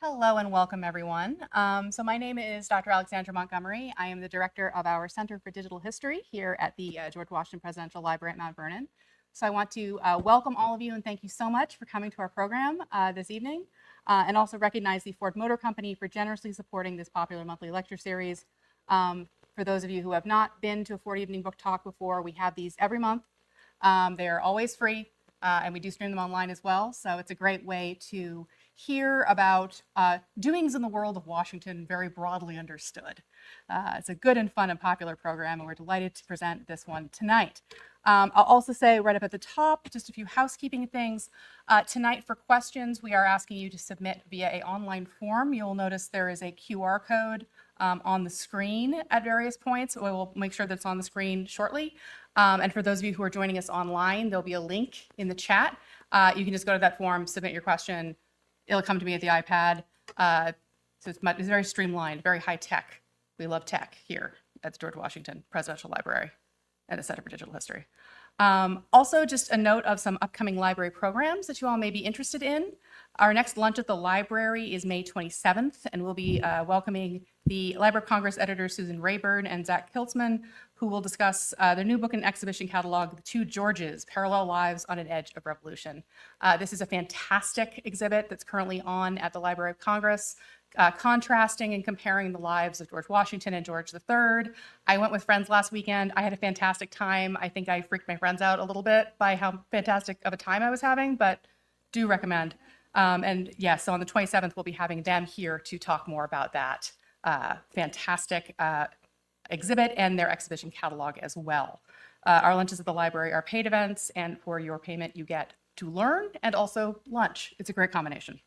Hello and welcome, everyone. So my name is Dr. Alexandra Montgomery. I am the director of our Center for Digital History here at the George Washington Presidential Library at Mount Vernon. So I want to welcome all of you and thank you so much for coming to our program this evening, and also recognize the Ford Motor Company for generously supporting this popular monthly lecture series. For those of you who have not been to a Ford Evening Book Talk before, we have these every month. They are always free, and we do stream them online as well. So it's a great way to hear about doings in the world of Washington, very broadly understood. It's a good and fun and popular program, and we're delighted to present this one tonight. I'll also say right up at the top, just a few housekeeping things. Tonight for questions, we are asking you to submit via an online form. You'll notice there is a QR code on the screen at various points. We will make sure that it's on the screen shortly. And for those of you who are joining us online, there'll be a link in the chat. You can just go to that form, submit your question. It'll come to me at the iPad. So it's very streamlined, very high tech. We love tech here at the George Washington Presidential Library and the Center for Digital History. Also, just a note of some upcoming library programs that you all may be interested in. Our next lunch at the library is May 27th, and we'll be welcoming the Library of Congress editors Susan Rayburn and Zach Kiltzman, who will discuss their new book and exhibition catalog, The Two Georges, Parallel Lives on an Edge of Revolution. This is a fantastic exhibit that's currently on at the Library of Congress, contrasting and comparing the lives of George Washington and George III. I went with friends last weekend. I had a fantastic time. I think I freaked my friends out a little bit by how fantastic of a time I was having, but do recommend. And yeah, so on the 27th, we'll be having them here to talk more about that fantastic exhibit and their exhibition catalog as well. Our lunches at the library are paid events, and for your payment, you get to learn and also lunch. It's a great combination.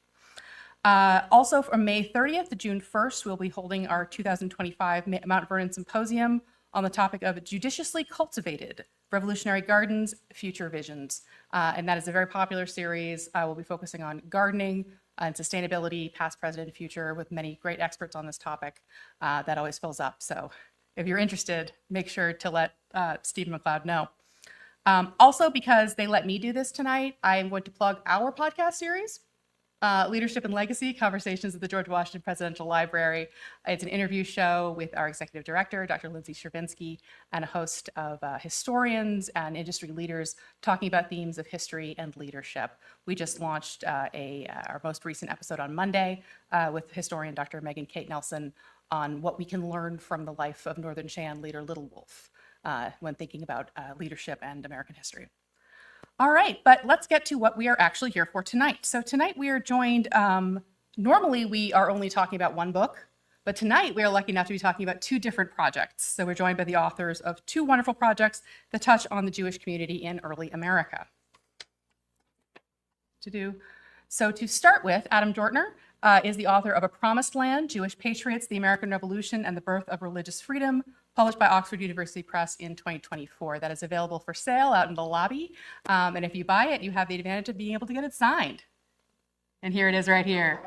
Also, from May 30th to June 1st, we'll be holding our 2025 Mount Vernon Symposium on the topic of judiciously cultivated revolutionary gardens, future visions. And that is a very popular series. We'll be focusing on gardening and sustainability, past, present, and future, with many great experts on this topic. That always fills up. So if you're interested, make sure to let Stephen McLeod know. Also, because they let me do this tonight, I'm going to plug our podcast series, Leadership and Legacy, Conversations at the George Washington Presidential Library. It's an interview show with our executive director, Dr. Lindsay Chervinsky, and a host of historians and industry leaders talking about themes of history and leadership. We just launched our most recent episode on Monday with historian Dr. Megan Kate Nelson on what we can learn from the life of Northern Cheyenne leader Little Wolf when thinking about leadership and American history. All right, but let's get to what we are actually here for tonight. So tonight we are joined, normally we are only talking about one book, but tonight we are lucky enough to be talking about two different projects. So we're joined by the authors of two wonderful projects that touch on the Jewish community in early America. So to start with, Adam Jortner is the author of A Promised Land, Jewish Patriots, the American Revolution, and the Birth of Religious Freedom, published by Oxford University Press in 2024. That is available for sale out in the lobby. And if you buy it, you have the advantage of being able to get it signed. And here it is right here.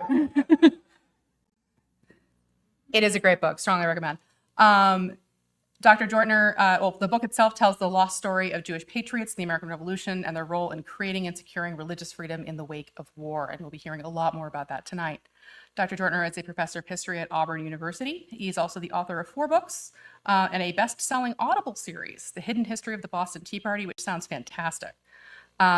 It is a great book, strongly recommend. Dr. Jortner, well, the book itself tells the lost story of Jewish patriots, the American Revolution, and their role in creating and securing religious freedom in the wake of war. And we'll be hearing a lot more about that tonight. Dr. Jortner is a professor of history at Auburn University. He's also the author of 4 books and a best-selling Audible series, The Hidden History of the Boston Tea Party, which sounds fantastic.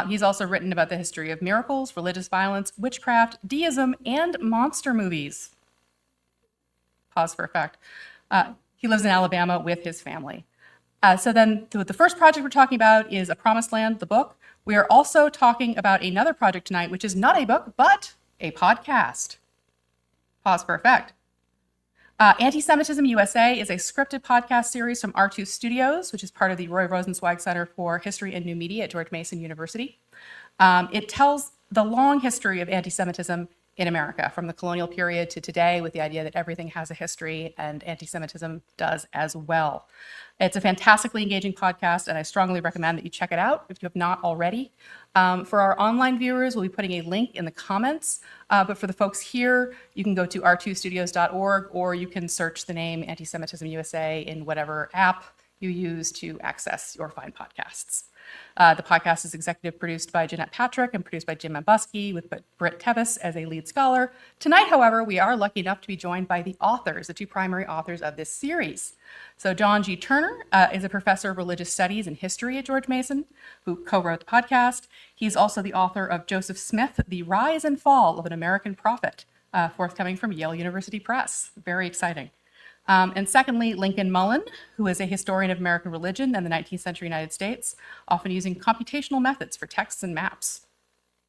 He's also written about the history of miracles, religious violence, witchcraft, deism, and monster movies. Pause for effect. He lives in Alabama with his family. So then the first project we're talking about is A Promised Land, the book. We are also talking about another project tonight, which is not a book, but a podcast. Pause for effect. Antisemitism, U.S.A. is a scripted podcast series from R2 Studios, which is part of the Roy Rosenzweig Center for History and New Media at George Mason University. It tells the long history of anti-Semitism in America, from the colonial period to today, with the idea that everything has a history, and anti-Semitism does as well. It's a fantastically engaging podcast, and I strongly recommend that you check it out if you have not already. For our online viewers, we'll be putting a link in the comments, but for the folks here, you can go to r2studios.org, or you can search the name Antisemitism USA in whatever app you use to access your fine podcasts. The podcast is executive produced by Jeanette Patrick and produced by Jim Ambuski with Britt Tevis as a lead scholar. Tonight, however, we are lucky enough to be joined by the authors, the two primary authors of this series. So John G. Turner is a professor of religious studies and history at George Mason, who co-wrote the podcast. He's also the author of Joseph Smith, The Rise and Fall of an American Prophet, forthcoming from Yale University Press. Very exciting. And secondly, Lincoln Mullen, who is a historian of American religion and the 19th century United States, often using computational methods for texts and maps.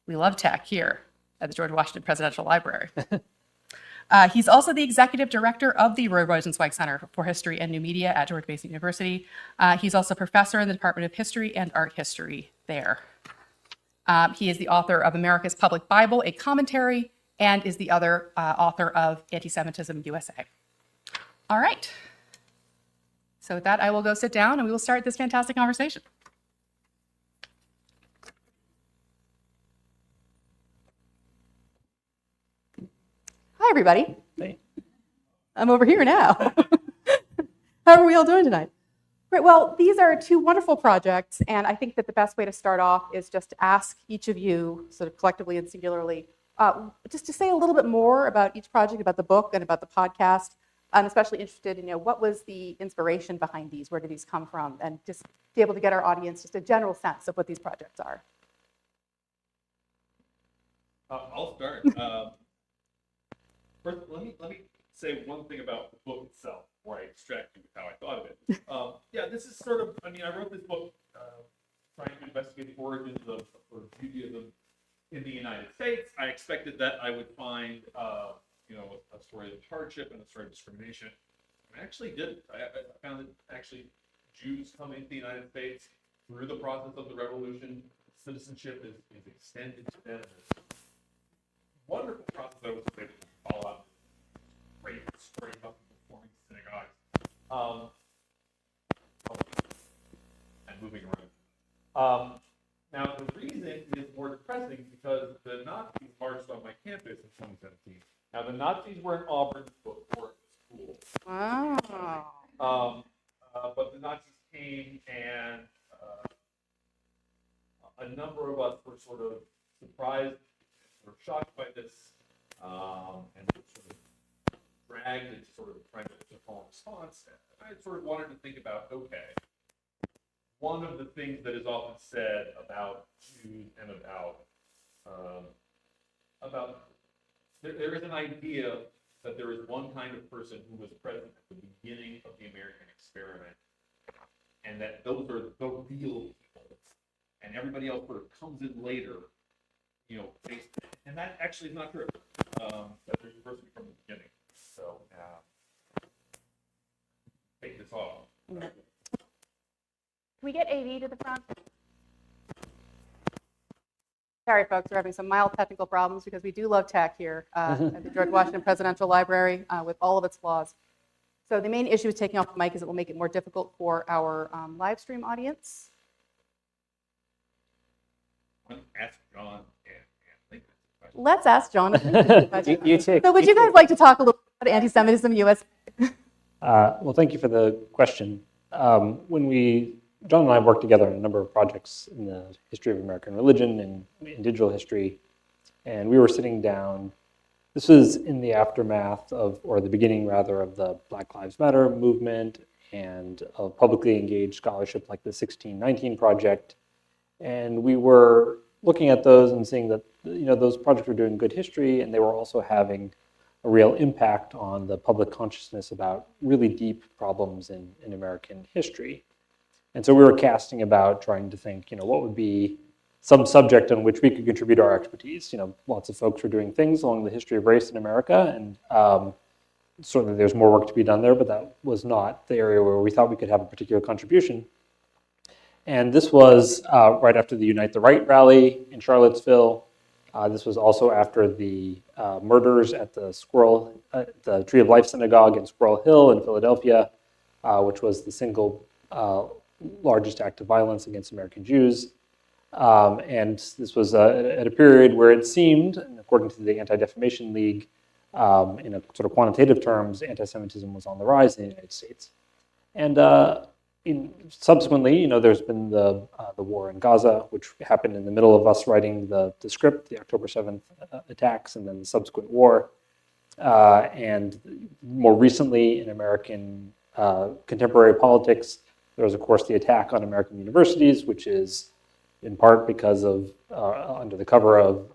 We love tech here at the George Washington Presidential Library. He's also the executive director of the Roy Rosenzweig Center for History and New Media at George Mason University. He's also professor in the Department of History and Art History there. He is the author of America's Public Bible, a commentary, and is the other author of Antisemitism, U.S.A. All right. So with that, I will go sit down and we will start this fantastic conversation. Hi, everybody. Hey. I'm over here now. How are we all doing tonight? Great. Well, these are two wonderful projects, and I think that the best way to start off is just to ask each of you, sort of collectively and singularly, just to say a little bit more about each project, about the book and about the podcast. I'm especially interested in, what was the inspiration behind these? Where did these come from? And just be able to get our audience just a general sense of what these projects are. I'll start. First, let me say one thing about the book itself before I extract you with how I thought of it. Yeah, this is sort of, I wrote this book trying to investigate the origins of Judaism in the United States. I expected that I would find a story of hardship and a story of discrimination. I actually did. I found that actually Jews coming to the United States through the process of the revolution, citizenship is extended to them. This wonderful process that was able to follow up. Great story about performing synagogues. And moving around. Now, the reason is more depressing because the Nazis marched on my campus in 2017. Now, the Nazis were in Auburn before school. Wow. But the Nazis came and a number of us were sort of surprised, were shocked by this, and sort of dragged into sort of trying to form a response. And I sort of wanted to think about, okay, one of the things that is often said about Jews and about there is an idea that there is one kind of person who was present at the beginning of the American experiment, and that those are the real people, and everybody else sort of comes in later, and that actually is not true. That there's a person from the beginning. So take this off. Can we get AV to the front? Sorry, folks, we're having some mild technical problems because we do love tech here at the George Washington Presidential Library with all of its flaws. So the main issue with taking off the mic is it will make it more difficult for our live stream audience. Ask John and Lincoln. Let's ask John. And You take. So would you guys like to talk a little bit about anti-Semitism, U.S.A? Well, thank you for the question. John and I have worked together on a number of projects in the history of American religion and in digital history, and we were sitting down. This was in the aftermath of, or the beginning rather, of the Black Lives Matter movement and of publicly engaged scholarship like the 1619 Project. And we were looking at those and seeing that those projects were doing good history, and they were also having a real impact on the public consciousness about really deep problems in American history. And so we were casting about trying to think, what would be some subject on which we could contribute our expertise. Lots of folks were doing things along the history of race in America, and certainly there's more work to be done there, but that was not the area where we thought we could have a particular contribution. And this was right after the Unite the Right rally in Charlottesville. This was also after the murders at the Tree of Life Synagogue in Squirrel Hill in Philadelphia, which was the single largest act of violence against American Jews. And this was at a period where it seemed, according to the Anti-Defamation League, in a sort of quantitative terms, anti-Semitism was on the rise in the United States. And Subsequently, there's been the war in Gaza, which happened in the middle of us writing the script, the October 7th attacks, and then the subsequent war. And more recently in American contemporary politics, there was, of course, the attack on American universities, which is in part because of, under the cover of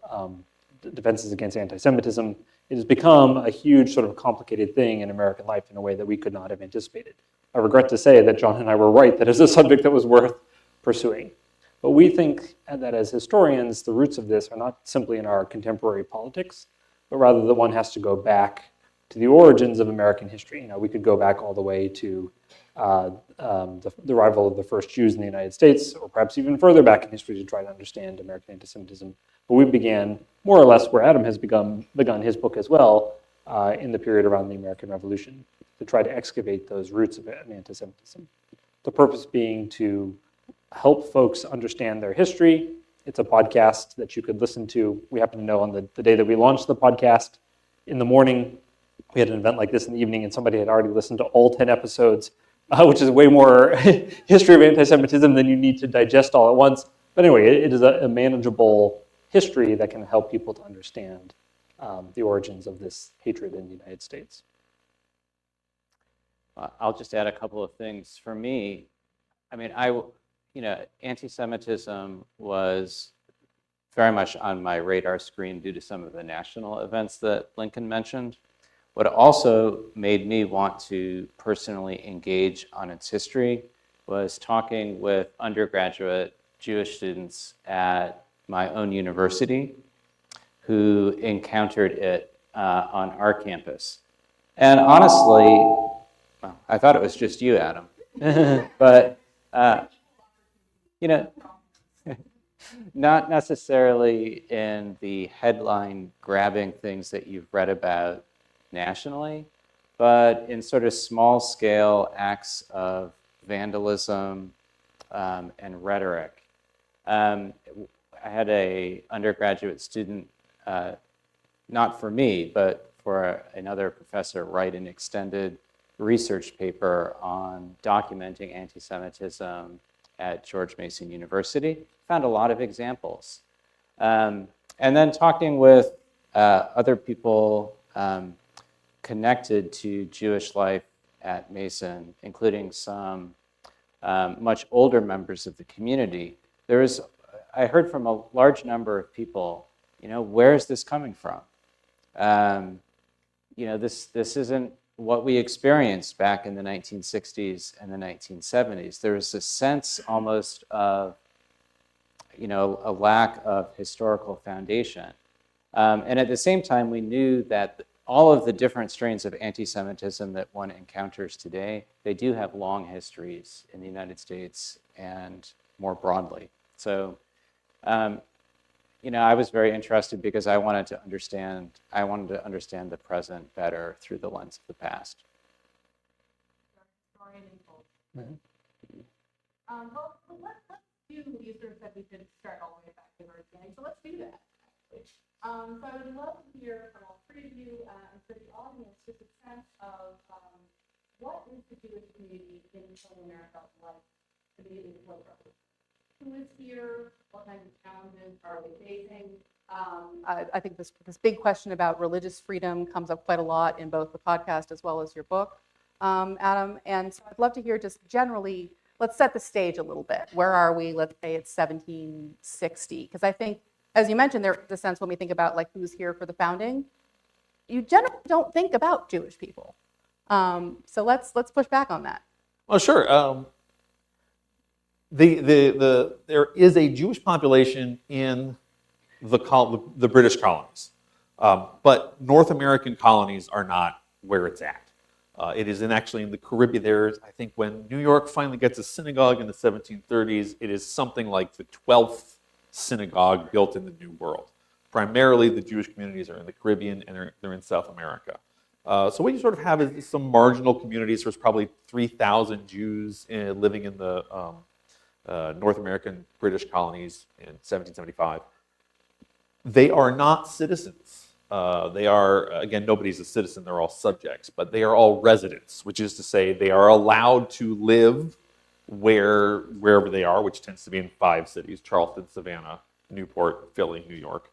defenses against anti-Semitism, it has become a huge sort of complicated thing in American life in a way that we could not have anticipated. I regret to say that John and I were right, that it's a subject that was worth pursuing. But we think that as historians, the roots of this are not simply in our contemporary politics, but rather that one has to go back to the origins of American history. We could go back all the way to the arrival of the first Jews in the United States, or perhaps even further back in history to try to understand American anti-Semitism. But we began more or less where Adam has begun his book as well, in the period around the American Revolution, to try to excavate those roots of anti-Semitism. The purpose being to help folks understand their history. It's a podcast that you could listen to. We happen to know on the day that we launched the podcast, in the morning, we had an event like this in the evening, and somebody had already listened to all 10 episodes, which is way more history of anti-Semitism than you need to digest all at once. But anyway, it is a manageable history that can help people to understand the origins of this hatred in the United States. I'll just add a couple of things. For me, anti-Semitism was very much on my radar screen due to some of the national events that Lincoln mentioned. What also made me want to personally engage on its history was talking with undergraduate Jewish students at my own university who encountered it on our campus. And honestly, well, I thought it was just you, Adam. But, not necessarily in the headline grabbing things that you've read about nationally, but in sort of small scale acts of vandalism and rhetoric. I had a undergraduate student, not for me, but for another professor, write an extended research paper on documenting anti-Semitism at George Mason University. Found a lot of examples. And then talking with other people connected to Jewish life at Mason, including some much older members of the community, I heard from a large number of people, where is this coming from? This isn't what we experienced back in the 1960s and the 1970s. There was a sense almost of, a lack of historical foundation. And at the same time, we knew that all of the different strains of anti-Semitism that one encounters today, they do have long histories in the United States and more broadly. So, I was very interested because I wanted to understand the present better through the lens of the past. Well, let's do, you sort of said we should start all the way back to the very beginning, so let's do that, actually. So I would love to hear from all three of you and for the audience just a sense of what is the Jewish community in Southern America like immediately before the revolution? Who is here? What kinds of challenges are they facing? I think this big question about religious freedom comes up quite a lot in both the podcast as well as your book, Adam. And so I'd love to hear just generally, let's set the stage a little bit. Where are we? Let's say it's 1760. Because I think, as you mentioned, there's a sense when we think about who's here for the founding, you generally don't think about Jewish people. So let's push back on that. Well, sure. There is a Jewish population in the British colonies, but North American colonies are not where it's at. It is actually in the Caribbean. I think when New York finally gets a synagogue in the 1730s, it is something like the 12th synagogue built in the New World. Primarily, the Jewish communities are in the Caribbean and they're in South America. So what you sort of have is some marginal communities. There's probably 3,000 Jews living in the North American British colonies in 1775. They are not citizens. They are, again, nobody's a citizen, they're all subjects, but they are all residents, which is to say they are allowed to live wherever they are, which tends to be in 5 cities: Charleston, Savannah, Newport, Philly, New York.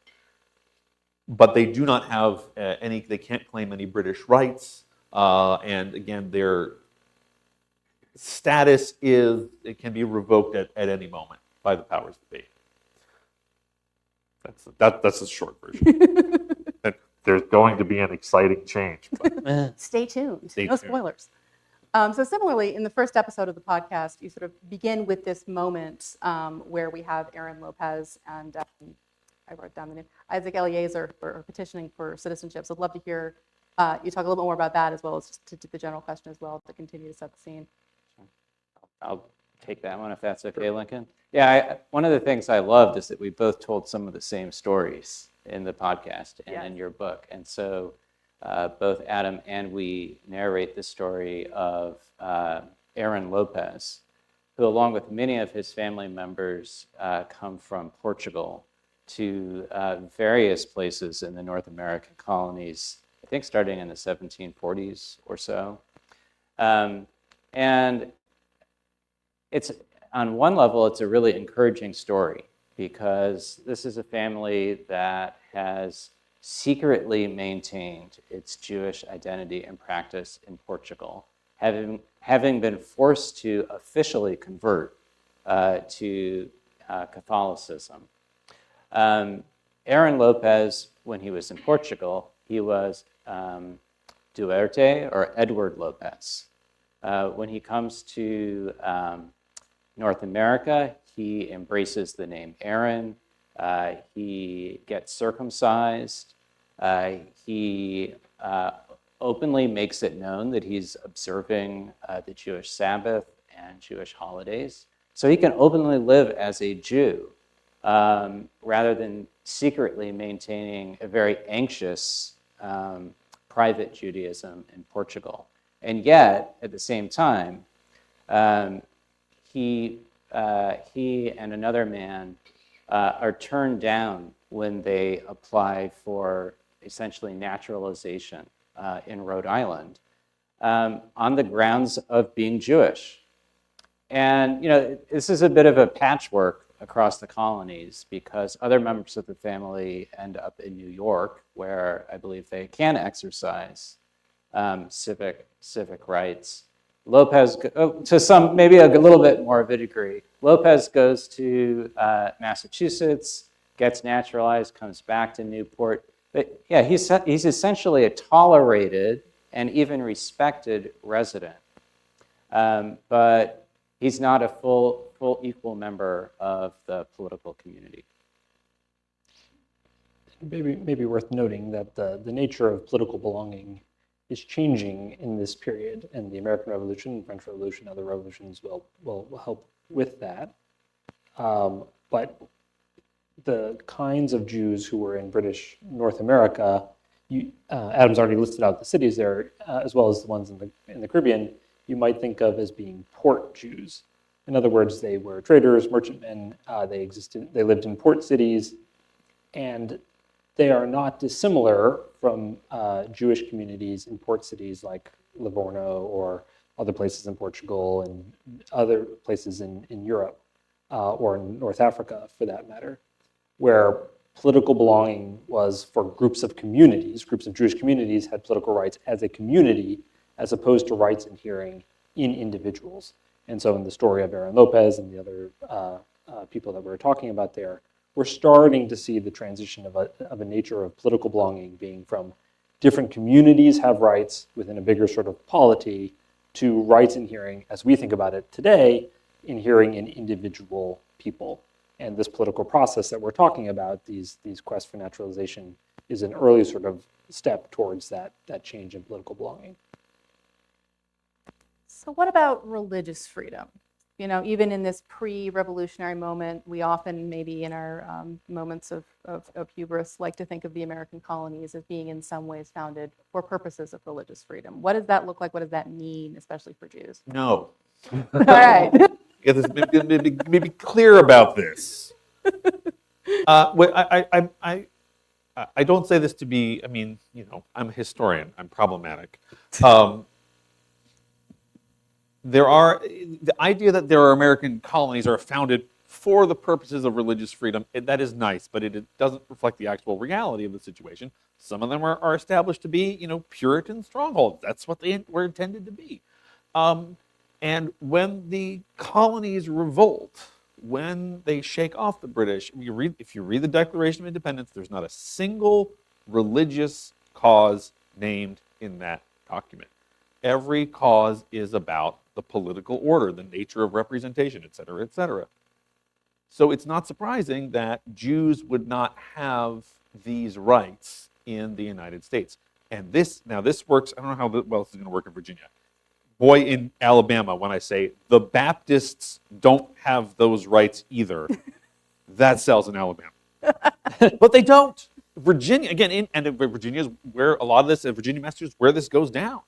But they do not have they can't claim any British rights. And again, their status it can be revoked at any moment by the powers that be. That's the short version. And there's going to be an exciting change. Stay tuned. Stay No tuned. spoilers. So similarly, in the first episode of the podcast, you sort of begin with this moment where we have Aaron Lopez and I wrote down the name, Isaac Eliezer for petitioning for citizenship. So I'd love to hear you talk a little bit more about that, as well as just to the general question as well, to continue to set the scene. I'll take that one if that's okay, Lincoln. Yeah, one of the things I loved is that we both told some of the same stories in the podcast and in your book. And so both Adam and we narrate the story of Aaron Lopez, who, along with many of his family members, come from Portugal to various places in the North American colonies, I think starting in the 1740s or so. And it's, on one level, it's a really encouraging story, because this is a family that has secretly maintained its Jewish identity and practice in Portugal, having been forced to officially convert to Catholicism. Aaron Lopez, when he was in Portugal, he was Duarte or Edward Lopez. When he comes to North America, he embraces the name Aaron. He gets circumcised. He openly makes it known that he's observing the Jewish Sabbath and Jewish holidays. So he can openly live as a Jew rather than secretly maintaining a very anxious private Judaism in Portugal. And yet, at the same time, he and another man are turned down when they apply for essentially naturalization in Rhode Island on the grounds of being Jewish. And this is a bit of a patchwork across the colonies, because other members of the family end up in New York, where I believe they can exercise civic rights. Lopez, to some, maybe a little bit more of a degree, Lopez goes to Massachusetts, gets naturalized, comes back to Newport. But yeah, he's essentially a tolerated and even respected resident. But he's not a full equal member of the political community. Maybe worth noting that the nature of political belonging is changing in this period, and the American Revolution, French Revolution, other revolutions will help with that. But the kinds of Jews who were in British North America, Adam's already listed out the cities there, as well as the ones in the Caribbean, you might think of as being port Jews. In other words, they were traders, merchantmen. They lived in port cities, and they are not dissimilar from Jewish communities in port cities like Livorno or other places in Portugal and other places in Europe or in North Africa, for that matter, where political belonging was for groups of communities. Groups of Jewish communities had political rights as a community, as opposed to rights inhering in individuals. And so in the story of Aaron Lopez and the other people that we're talking about there, we're starting to see the transition of a nature of political belonging being from different communities have rights within a bigger sort of polity to rights inhering, as we think about it today, inhering in individual people. And this political process that we're talking about, these quests for naturalization, is an early sort of step towards that change in political belonging. So what about religious freedom? Even in this pre-revolutionary moment, we often, maybe in our moments of hubris, like to think of the American colonies as being in some ways founded for purposes of religious freedom. What does that look like? What does that mean, especially for Jews? No. All right. Get this, maybe clear about this. I don't say this to be, I'm a historian, I'm problematic. the idea that there are American colonies are founded for the purposes of religious freedom, that is nice, but it doesn't reflect the actual reality of the situation. Some of them are established to be, Puritan strongholds. That's what they were intended to be. And when the colonies revolt, when they shake off the British, if you read the Declaration of Independence, there's not a single religious cause named in that document. Every cause is about the political order, the nature of representation, et cetera, et cetera. So it's not surprising that Jews would not have these rights in the United States. And this works, I don't know how well this is going to work in Virginia. Boy, in Alabama, when I say the Baptists don't have those rights either, that sells in Alabama. But they don't. Virginia, again, and Virginia is where a lot of this, Virginia, Massachusetts, where this goes down.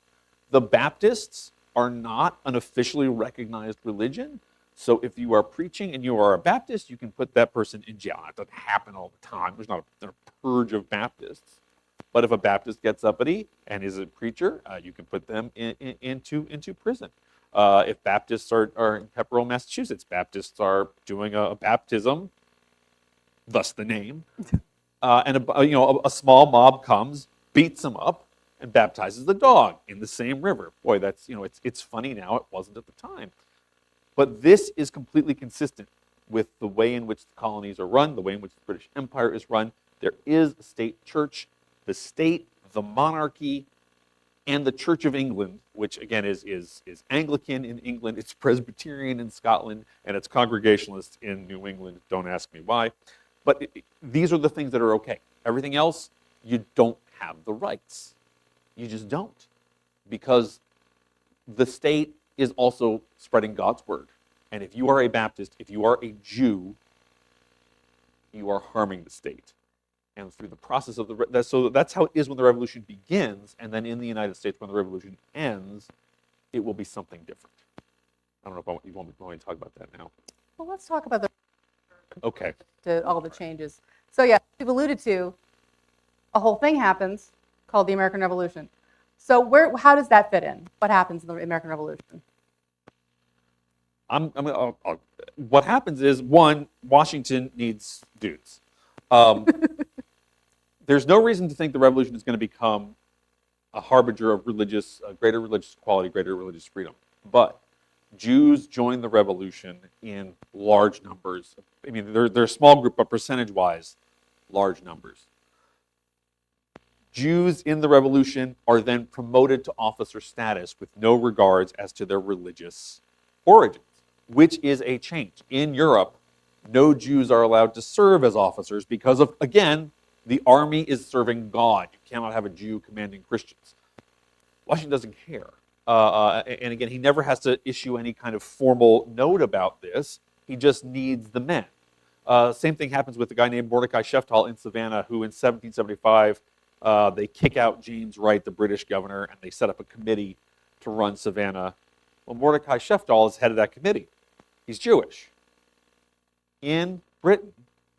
The Baptists are not an officially recognized religion. So if you are preaching and you are a Baptist, you can put that person in jail. That doesn't happen all the time. There's not a purge of Baptists. But if a Baptist gets uppity and is a preacher, you can put them into prison. If Baptists are in Pepperell, Massachusetts, Baptists are doing a baptism, thus the name, and a small mob comes, beats them up, and baptizes the dog in the same river. Boy, that's it's funny now. It wasn't at the time. But this is completely consistent with the way in which the colonies are run, the way in which the British Empire is run. There is a state church. The state, the monarchy, and the Church of England, which again is Anglican in England, it's Presbyterian in Scotland, and it's Congregationalist in New England. Don't ask me why. But these are the things that are okay. Everything else, you don't have the rights. You just don't. Because the state is also spreading God's word. And if you are a Baptist, if you are a Jew, you are harming the state. And through the process of so that's how it is when the revolution begins, and then in the United States, when the revolution ends, it will be something different. I don't know if you want me to talk about that now. Well, let's talk about Okay. all the changes. So yeah, we've alluded to a whole thing happens called the American Revolution. So how does that fit in? What happens in the American Revolution? What happens is, one, Washington needs dudes. There's no reason to think the revolution is going to become a harbinger of greater religious equality, greater religious freedom. But Jews joined the revolution in large numbers. I mean, they're a small group, but percentage-wise, large numbers. Jews in the revolution are then promoted to officer status with no regards as to their religious origins, which is a change. In Europe, no Jews are allowed to serve as officers because of, again, the army is serving God. You cannot have a Jew commanding Christians. Washington doesn't care. And again, he never has to issue any kind of formal note about this. He just needs the men. Same thing happens with a guy named Mordecai Sheftall in Savannah, who in 1775, they kick out James Wright, the British governor, and they set up a committee to run Savannah. Well, Mordecai Sheftall is head of that committee. He's Jewish. In Britain,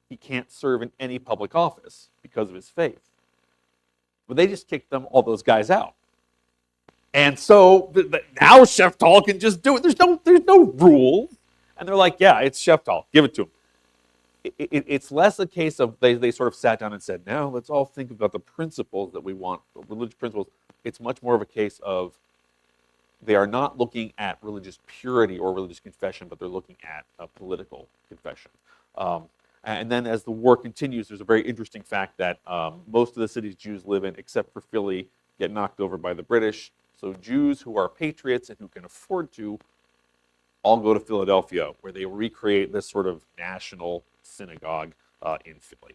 he can't serve in any public office because of his faith. But they just kicked all those guys out. And so now Sheftall can just do it. There's no rules. And they're like, yeah, it's Sheftall. Give it to him. It's less a case of they sort of sat down and said, now let's all think about the principles that we want, religious principles. It's much more of a case of they are not looking at religious purity or religious confession, but they're looking at a political confession. And then as the war continues, there's a very interesting fact that most of the cities Jews live in, except for Philly, get knocked over by the British. So Jews who are patriots and who can afford to all go to Philadelphia, where they recreate this sort of national synagogue in Philly.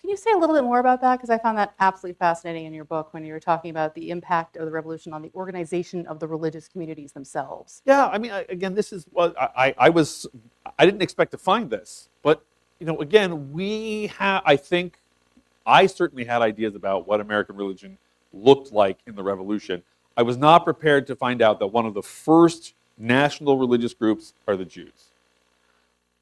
Can you say a little bit more about that? Because I found that absolutely fascinating in your book when you were talking about the impact of the revolution on the organization of the religious communities themselves. Yeah, I mean, again, this is what I didn't expect to find this, but again, I certainly had ideas about what American religion looked like in the revolution. I was not prepared to find out that one of the first national religious groups are the Jews.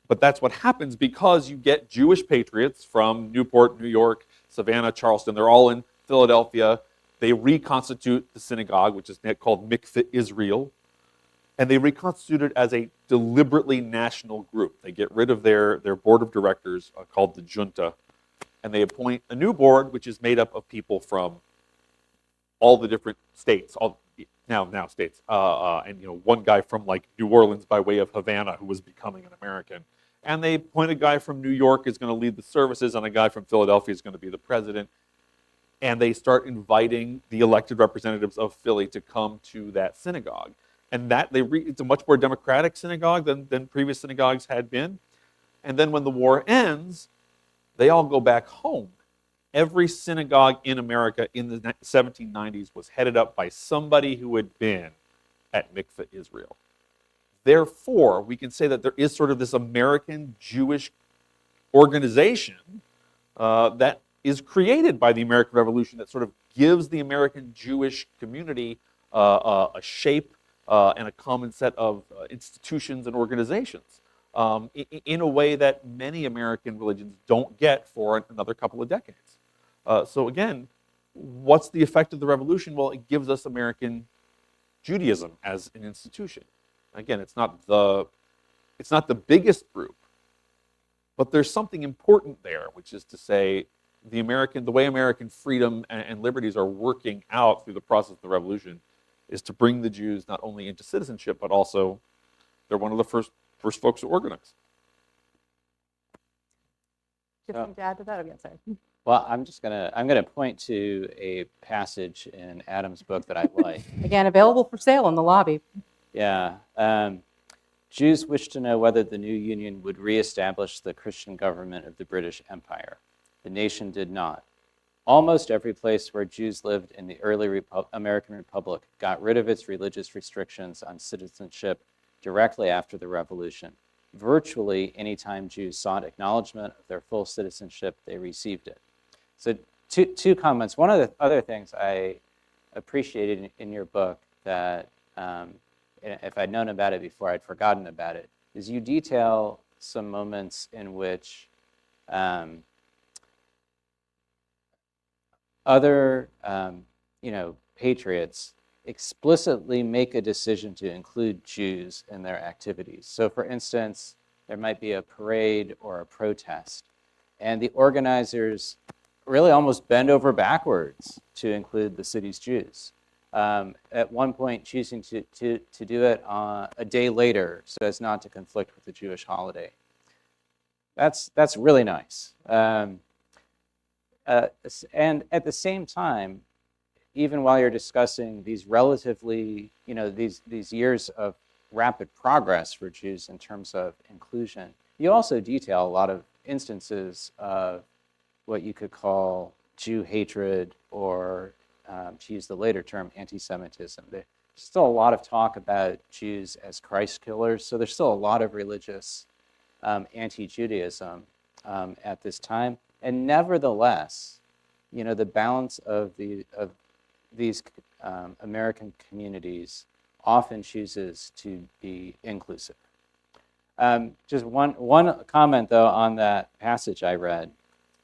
But that's what happens because you get Jewish patriots from Newport, New York, Savannah, Charleston. They're all in Philadelphia. They reconstitute the synagogue, which is called Mikveh Israel. and they reconstitute it as a deliberately national group. They get rid of their board of directors called the junta, and they appoint a new board, which is made up of people from all the different states, all now states, and one guy from like New Orleans by way of Havana who was becoming an American, and they appoint a guy from New York is going to lead the services, and a guy from Philadelphia is going to be the president, and they start inviting the elected representatives of Philly to come to that synagogue, and that it's a much more democratic synagogue than previous synagogues had been, and then when the war ends, they all go back home. Every synagogue in America in the 1790s was headed up by somebody who had been at Mikveh Israel. Therefore, we can say that there is sort of this American Jewish organization that is created by the American Revolution that sort of gives the American Jewish community a shape and a common set of institutions and organizations in a way that many American religions don't get for another couple of decades. So again, what's the effect of the revolution? Well, it gives us American Judaism as an institution. Again, it's not the biggest group, but there's something important there, which is to say the way American freedom and liberties are working out through the process of the revolution is to bring the Jews not only into citizenship, but also they're one of the first folks to organize. Do you have something to add to that? Oh, yeah, sorry. Well, I'm gonna point to a passage in Adam's book that I like. Again, available for sale in the lobby. Yeah. Jews wished to know whether the new union would reestablish the Christian government of the British Empire. The nation did not. Almost every place where Jews lived in the early American Republic got rid of its religious restrictions on citizenship directly after the Revolution. Virtually any time Jews sought acknowledgement of their full citizenship, they received it. So two comments. One of the other things I appreciated in your book that if I'd known about it before, I'd forgotten about it, is you detail some moments in which other patriots explicitly make a decision to include Jews in their activities. So for instance, there might be a parade or a protest, and the organizers really almost bend over backwards to include the city's Jews. At one point choosing to do it a day later so as not to conflict with the Jewish holiday. That's really nice. And at the same time, even while you're discussing these relatively, these years of rapid progress for Jews in terms of inclusion, you also detail a lot of instances of what you could call Jew hatred or, to use the later term, anti-Semitism. There's still a lot of talk about Jews as Christ killers, so there's still a lot of religious anti-Judaism at this time. And nevertheless, the balance of these American communities often chooses to be inclusive. Just one comment, though, on that passage I read.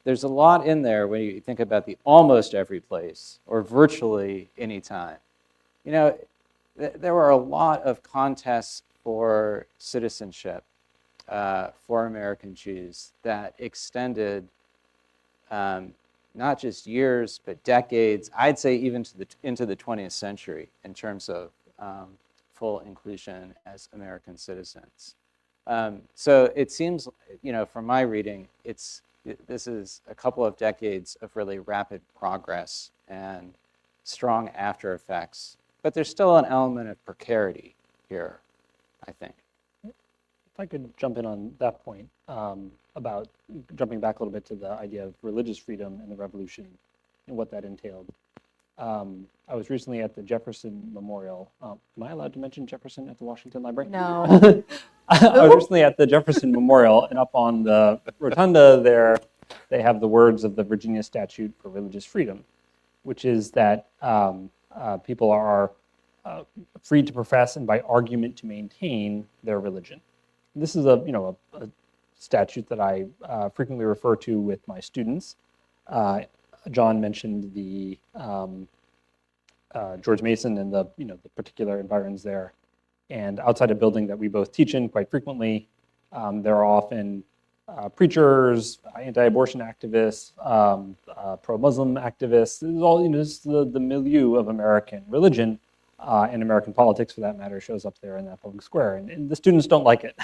There's a lot in there when you think about the almost every place or virtually any time. There were a lot of contests for citizenship for American Jews that extended not just years, but decades, I'd say even into the 20th century in terms of full inclusion as American citizens. So it seems, from my reading, this is a couple of decades of really rapid progress and strong after effects, but there's still an element of precarity here, I think. If I could jump in on that point about jumping back a little bit to the idea of religious freedom and the revolution and what that entailed. I was recently at the Jefferson Memorial. Am I allowed to mention Jefferson at the Washington Library? No. I was recently at the Jefferson Memorial, and up on the rotunda there, they have the words of the Virginia Statute for Religious Freedom, which is that people are free to profess and by argument to maintain their religion. This is a statute that I frequently refer to with my students. John mentioned the George Mason and the particular environs there. And outside a building that we both teach in quite frequently, there are often preachers, anti-abortion activists, pro-Muslim activists. This is all, this is the milieu of American religion and American politics, for that matter, shows up there in that public square. And the students don't like it.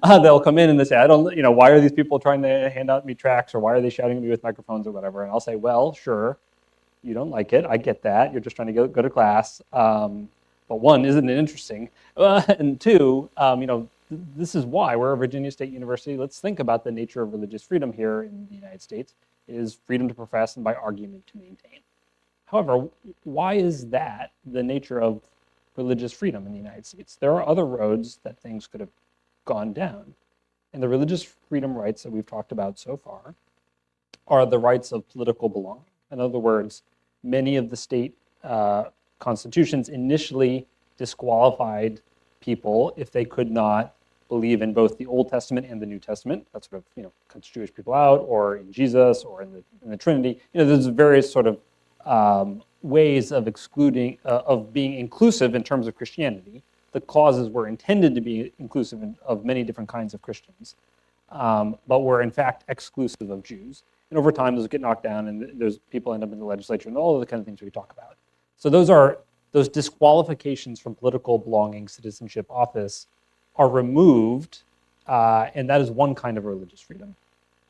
They'll come in and they say, I don't, why are these people trying to hand out me tracts, or why are they shouting at me with microphones or whatever? And I'll say, well, sure, you don't like it. I get that. You're just trying to go to class. But one, isn't it interesting? And two, this is why we're a Virginia State University. Let's think about the nature of religious freedom here in the United States. It is freedom to profess and by argument to maintain. However, why is that the nature of religious freedom in the United States? There are other roads that things could have gone down. And the religious freedom rights that we've talked about so far are the rights of political belonging. In other words, many of the state constitutions initially disqualified people if they could not believe in both the Old Testament and the New Testament. That sort of, cuts Jewish people out, or in Jesus, or in the Trinity. There's various sort of ways of excluding, of being inclusive in terms of Christianity. The clauses were intended to be inclusive of many different kinds of Christians, but were in fact exclusive of Jews. And over time, those get knocked down, and those people end up in the legislature, and all of the kind of things we talk about. So those disqualifications from political belonging, citizenship, office are removed, and that is one kind of religious freedom.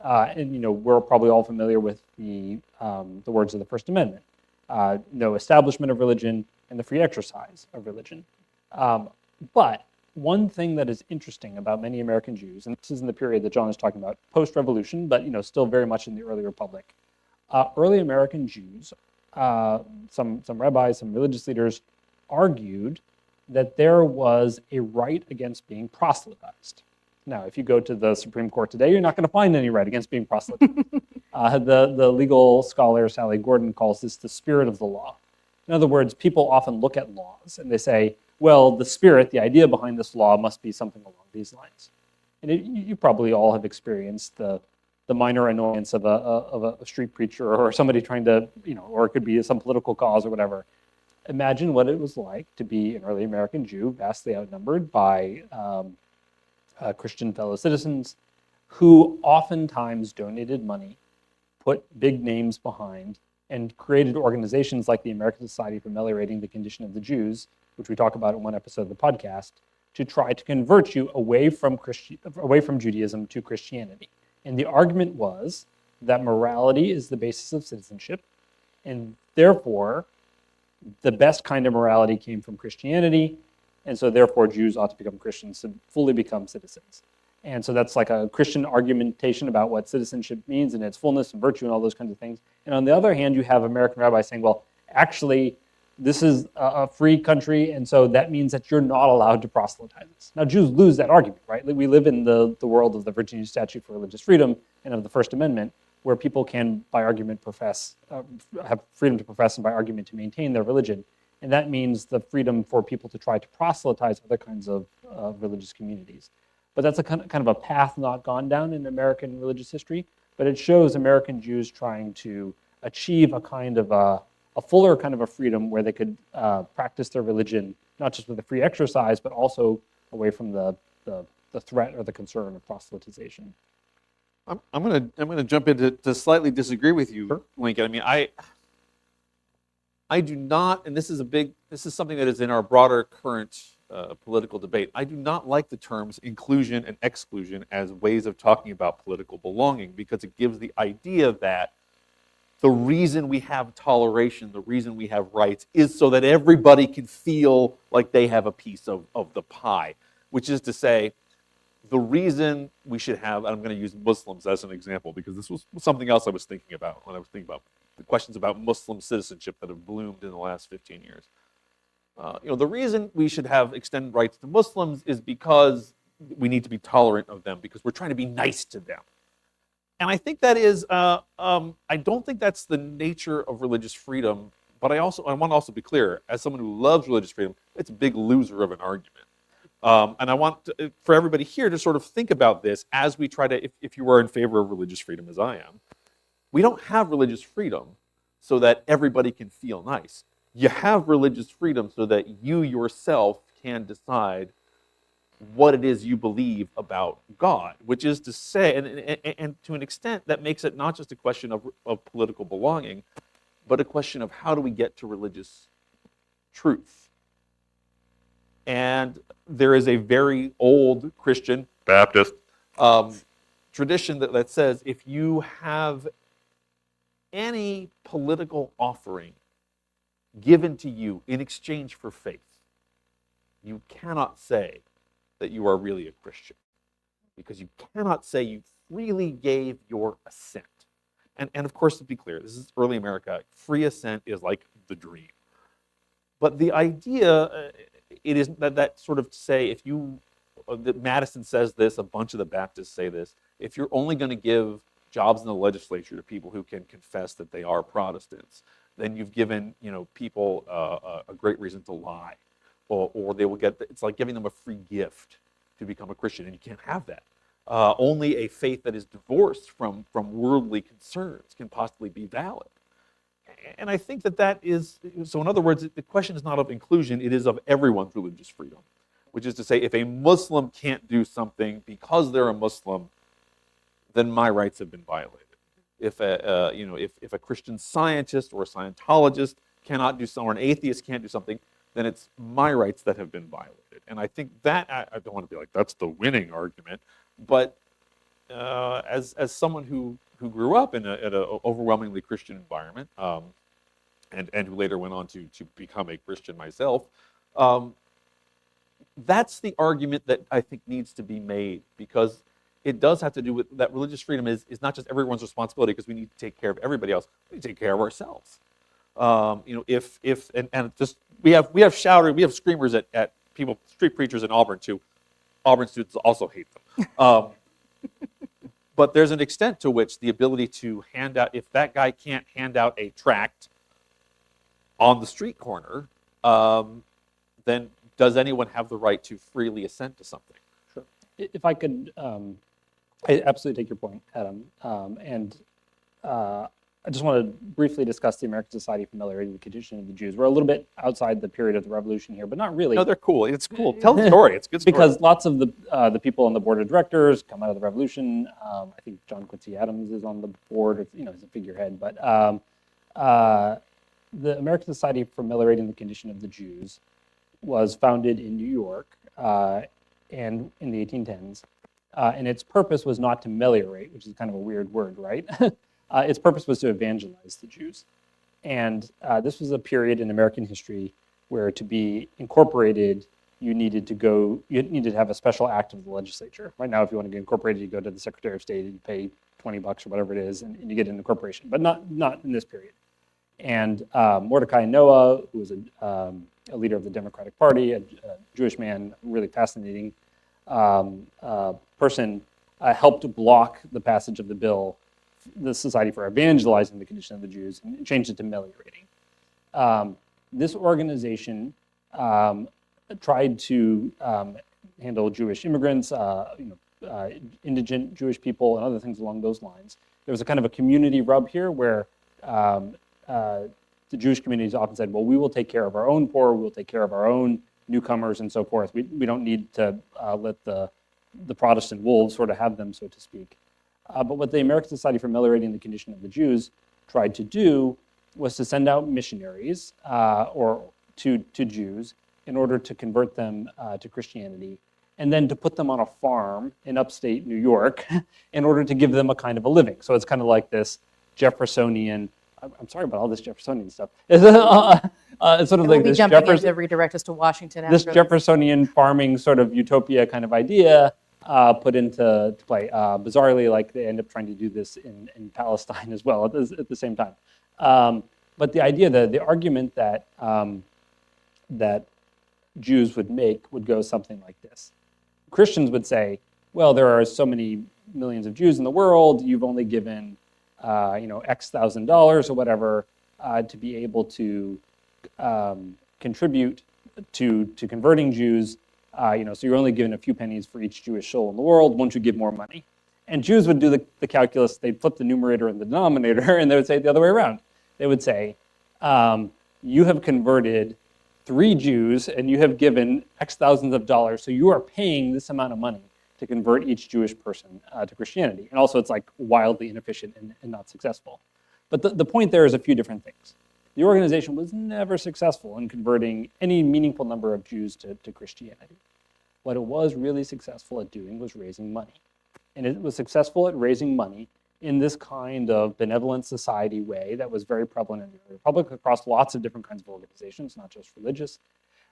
And we're probably all familiar with the words of the First Amendment: no establishment of religion and the free exercise of religion. But one thing that is interesting about many American Jews, and this is in the period that John is talking about, post-revolution, but still very much in the early republic, early American Jews, some rabbis, some religious leaders argued that there was a right against being proselytized. Now, if you go to the Supreme Court today, you're not going to find any right against being proselytized. The legal scholar Sally Gordon calls this the spirit of the law. In other words, people often look at laws and they say, well, the spirit, the idea behind this law must be something along these lines. And you probably all have experienced the minor annoyance of a street preacher or somebody trying to, or it could be some political cause or whatever. Imagine what it was like to be an early American Jew, vastly outnumbered by Christian fellow citizens, who oftentimes donated money, put big names behind, and created organizations like the American Society for Ameliorating the Condition of the Jews, which we talk about in one episode of the podcast, to try to convert you away from Judaism to Christianity. And the argument was that morality is the basis of citizenship, and therefore the best kind of morality came from Christianity, and so therefore Jews ought to become Christians to fully become citizens. And so that's like a Christian argumentation about what citizenship means and its fullness and virtue and all those kinds of things. And on the other hand, you have American rabbis saying, well, actually, this is a free country, and so that means that you're not allowed to proselytize us. Now, Jews lose that argument, right? We live in the world of the Virginia Statute for Religious Freedom and of the First Amendment, where people can, by argument, have freedom to profess and by argument to maintain their religion. And that means the freedom for people to try to proselytize other kinds of religious communities. But that's a kind of a path not gone down in American religious history, but it shows American Jews trying to achieve a kind of a fuller kind of a freedom where they could practice their religion, not just with a free exercise, but also away from the threat or the concern of proselytization. I'm gonna jump in to slightly disagree with you, sure. Lincoln. I mean, I do not, and this is something that is in our broader current political debate. I do not like the terms inclusion and exclusion as ways of talking about political belonging, because it gives the idea that the reason we have toleration, the reason we have rights, is so that everybody can feel like they have a piece of the pie, which is to say, the reason we should have, and I'm going to use Muslims as an example, because this was something else I was thinking about when I was thinking about the questions about Muslim citizenship that have bloomed in the last 15 years. The reason we should have extended rights to Muslims is because we need to be tolerant of them, because we're trying to be nice to them. And I think that is, I don't think that's the nature of religious freedom, but I want to also be clear, as someone who loves religious freedom, it's a big loser of an argument. And I want for everybody here to sort of think about this as we try to, if you are in favor of religious freedom as I am, we don't have religious freedom so that everybody can feel nice. You have religious freedom so that you yourself can decide what it is you believe about God, which is to say, and to an extent, that makes it not just a question of political belonging, but a question of how do we get to religious truth. And there is a very old Christian, Baptist, tradition that says if you have any political offering given to you in exchange for faith, you cannot say that you are really a Christian, because you cannot say you freely gave your assent. And of course, to be clear, this is early America. Free assent is like the dream. But the idea, it is that sort of say, if you, that Madison says this, a bunch of the Baptists say this, if you're only going to give jobs in the legislature to people who can confess that they are Protestants, then you've given people a great reason to lie, or they will get. It's like giving them a free gift to become a Christian, and you can't have that. Only a faith that is divorced from worldly concerns can possibly be valid. And I think that is, so in other words, the question is not of inclusion, it is of everyone's religious freedom, which is to say, if a Muslim can't do something because they're a Muslim, then my rights have been violated. If a Christian scientist or a Scientologist cannot do something, or an atheist can't do something, then it's my rights that have been violated. And I think that, I don't want to be like, that's the winning argument, but as someone who grew up in an overwhelmingly Christian environment, and who later went on to become a Christian myself, that's the argument that I think needs to be made, because it does have to do with that religious freedom is not just everyone's responsibility, because we need to take care of everybody else. We need to take care of ourselves. We have screamers at people, street preachers in Auburn too. Auburn students also hate them. But there's an extent to which the ability to hand out, if that guy can't hand out a tract on the street corner, then does anyone have the right to freely assent to something? Sure. If I could, I absolutely take your point, Adam. I just want to briefly discuss the American Society of Familiarity with the Condition of the Jews. We're a little bit outside the period of the Revolution here, but not really. No, they're cool. It's cool. Tell the story. It's a good story. Because lots of the people on the board of directors come out of the Revolution. I think John Quincy Adams is on the board, as a figurehead. But the American Society of Familiarity with the Condition of the Jews was founded in New York and in the 1810s. And its purpose was not to meliorate, which is kind of a weird word, right? Its purpose was to evangelize the Jews. And this was a period in American history where to be incorporated, you needed to have a special act of the legislature. Right now, if you want to get incorporated, you go to the Secretary of State and you pay $20 or whatever it is, and you get an incorporation, but not in this period. And Mordecai Noah, who was a leader of the Democratic Party, a Jewish man, really fascinating person, helped block the passage of the bill, the Society for Evangelizing the Condition of the Jews, and changed it to meliorating. This organization tried to handle Jewish immigrants, indigent Jewish people, and other things along those lines. There was a kind of a community rub here where the Jewish communities often said, well, we will take care of our own poor, we will take care of our own newcomers and so forth. We don't need to let the Protestant wolves sort of have them, so to speak. But what the American Society for Ameliorating the Condition of the Jews tried to do was to send out missionaries or to Jews in order to convert them to Christianity, and then to put them on a farm in upstate New York in order to give them a kind of a living. So it's kind of like this Jeffersonian, I'm sorry about all this Jeffersonian stuff. It's sort of like this to redirect us to Washington. This Jeffersonian farming sort of utopia kind of idea put into play. Bizarrely, like they end up trying to do this in Palestine as well at the same time. But the idea, the argument that Jews would make would go something like this. Christians would say, well, there are so many millions of Jews in the world, you've only given X $1,000s or whatever to be able to contribute to converting Jews. So you're only given a few pennies for each Jewish soul in the world. Won't you give more money? And Jews would do the calculus. They'd flip the numerator and the denominator, and they would say it the other way around. They would say, you have converted 3 Jews and you have given X thousands of dollars, so you are paying this amount of money to convert each Jewish person to Christianity. And also it's like wildly inefficient and not successful. But the point there is a few different things. The organization was never successful in converting any meaningful number of Jews to Christianity. What it was really successful at doing was raising money. And it was successful at raising money in this kind of benevolent society way that was very prevalent in the Republic across lots of different kinds of organizations, not just religious.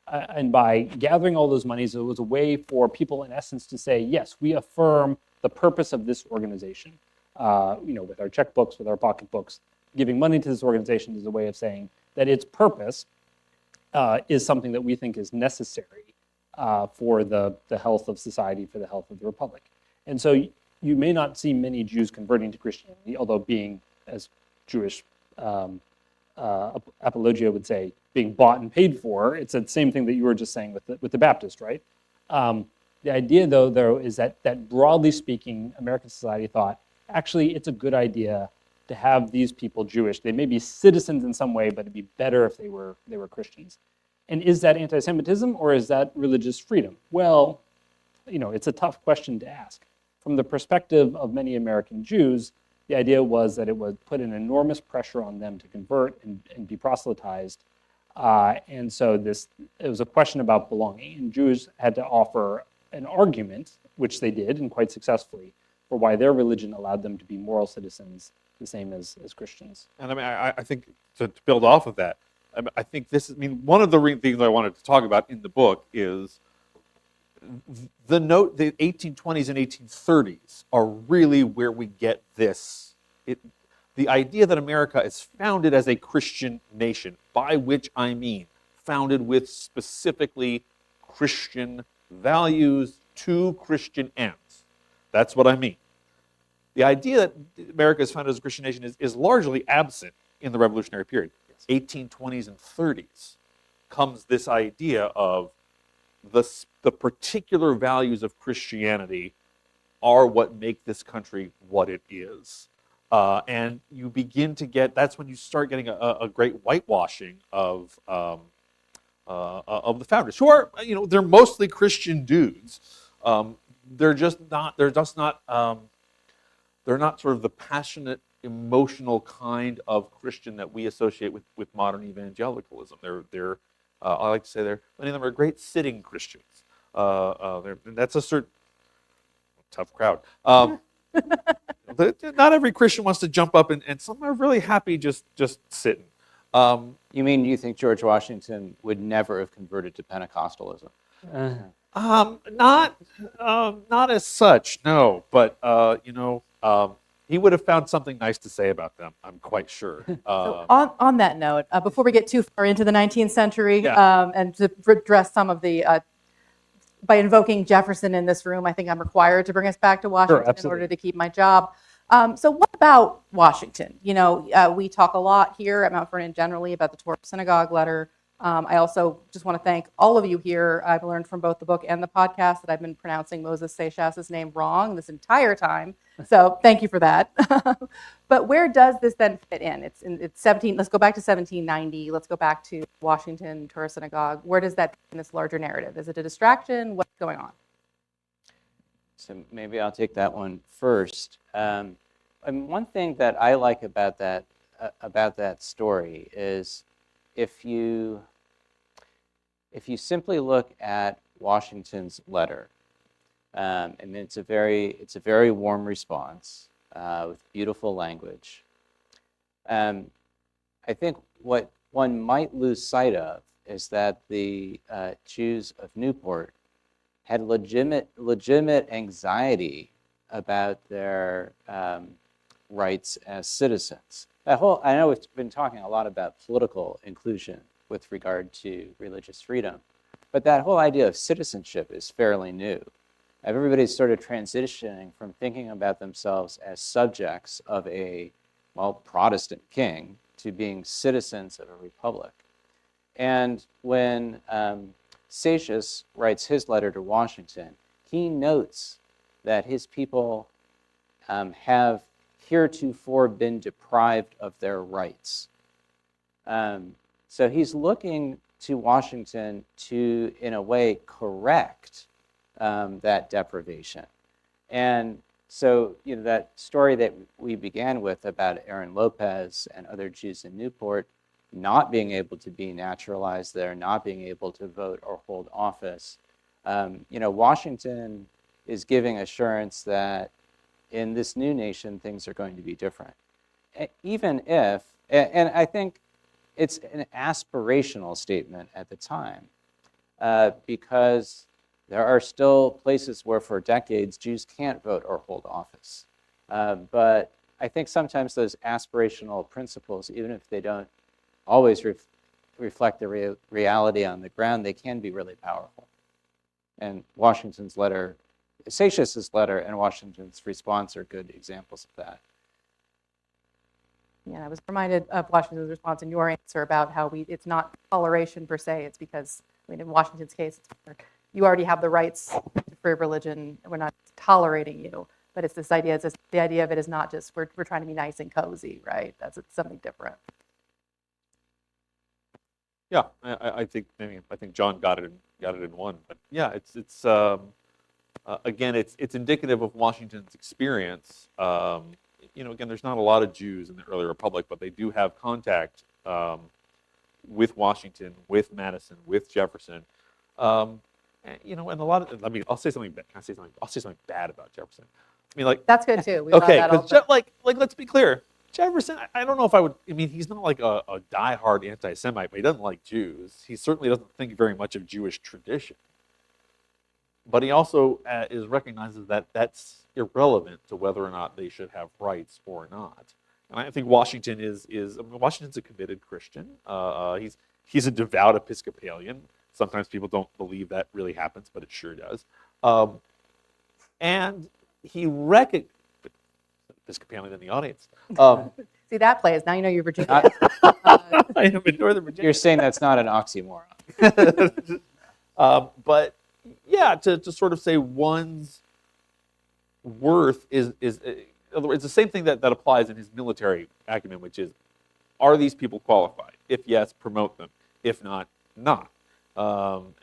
And by gathering all those monies, it was a way for people in essence to say, yes, we affirm the purpose of this organization. With our checkbooks, with our pocketbooks, giving money to this organization is a way of saying that its purpose is something that we think is necessary for the health of society, for the health of the Republic. And so you may not see many Jews converting to Christianity, although being, as Jewish apologia would say, being bought and paid for. It's the same thing that you were just saying with the Baptist, right? The idea, though, is that broadly speaking, American society thought, actually, it's a good idea to have these people Jewish. They may be citizens in some way, but it'd be better if they were Christians. And is that anti-Semitism or is that religious freedom? Well, it's a tough question to ask. From the perspective of many American Jews, the idea was that it would put an enormous pressure on them to convert and be proselytized. And so it was a question about belonging. And Jews had to offer an argument, which they did, and quite successfully, for why their religion allowed them to be moral citizens, the same as Christians. And I think to build off of that, I think one of the things I wanted to talk about in the book is the 1820s and 1830s are really where we get this. The idea that America is founded as a Christian nation, by which I mean founded with specifically Christian values to Christian ends. That's what I mean. The idea that America is founded as a Christian nation is largely absent in the Revolutionary period. 1820s and 30s comes this idea of the particular values of Christianity are what make this country what it is. And you begin to that's when you start getting a great whitewashing of the founders, who are, they're mostly Christian dudes. They're not sort of the passionate, emotional kind of Christian that we associate with modern evangelicalism. They're I like to say many of them are great sitting Christians. That's a certain tough crowd. Not every Christian wants to jump up, and some are really happy just sitting. You mean you think George Washington would never have converted to Pentecostalism? Not as such, no. But he would have found something nice to say about them, I'm quite sure. So on that note, before we get too far into the 19th century, Yeah. and to address some of the, by invoking Jefferson in this room, I think I'm required to bring us back to Washington in order to keep my job. So what about Washington? We talk a lot here at Mount Vernon generally about the Torah Synagogue letter. I also just want to thank all of you here. I've learned from both the book and the podcast that I've been pronouncing Moses Seychelles' name wrong this entire time. So thank you for that. But where does this then fit in? It's 17. Let's go back to 1790. Let's go back to Washington, Torah Synagogue. Where does that fit in this larger narrative? Is it a distraction? What's going on? So maybe I'll take that one first. And one thing that I like about that story is if you simply look at Washington's letter, and it's a very warm response with beautiful language. I think what one might lose sight of is that the Jews of Newport had legitimate anxiety about their rights as citizens. I know we've been talking a lot about political inclusion with regard to religious freedom, but that whole idea of citizenship is fairly new. Everybody's sort of transitioning from thinking about themselves as subjects of a, Protestant king to being citizens of a republic. And when Seychelles writes his letter to Washington, he notes that his people have heretofore been deprived of their rights. So he's looking to Washington to, in a way, correct that deprivation. And so, that story that we began with about Aaron Lopez and other Jews in Newport not being able to be naturalized there, not being able to vote or hold office, Washington is giving assurance that in this new nation, things are going to be different. Even if, and I think it's an aspirational statement at the time, because there are still places where for decades Jews can't vote or hold office. But I think sometimes those aspirational principles, even if they don't always reflect the reality on the ground, they can be really powerful. And Washington's letter, Seixas's letter and Washington's response are good examples of that. Yeah, I was reminded of Washington's response in your answer about how it's not toleration per se. It's because, in Washington's case, you already have the rights to free religion. We're not tolerating you. But it's this idea, the idea of it is not just we're trying to be nice and cozy, right? It's something different. Yeah, I think John got it in one. But yeah, it's again, it's indicative of Washington's experience. Again, there's not a lot of Jews in the early republic, but they do have contact with Washington, with Madison, with Jefferson. And a lot of, I'll say something bad. Can I say something? I'll say something bad about Jefferson. That's good too. Okay, because let's be clear. Jefferson, I don't know if I would. He's not like a diehard anti-Semite, but he doesn't like Jews. He certainly doesn't think very much of Jewish tradition. But he also recognizes that that's irrelevant to whether or not they should have rights or not. And I think Washington Washington's a committed Christian. He's a devout Episcopalian. Sometimes people don't believe that really happens, but it sure does. And he recognizes Episcopalian in the audience. See, that plays. Now you know you're Virginia. I am in Northern Virginia. You're saying that's not an oxymoron. But yeah, to sort of say one's worth is in other words, the same thing that applies in his military acumen, which is, are these people qualified? If yes, promote them. If not, not. And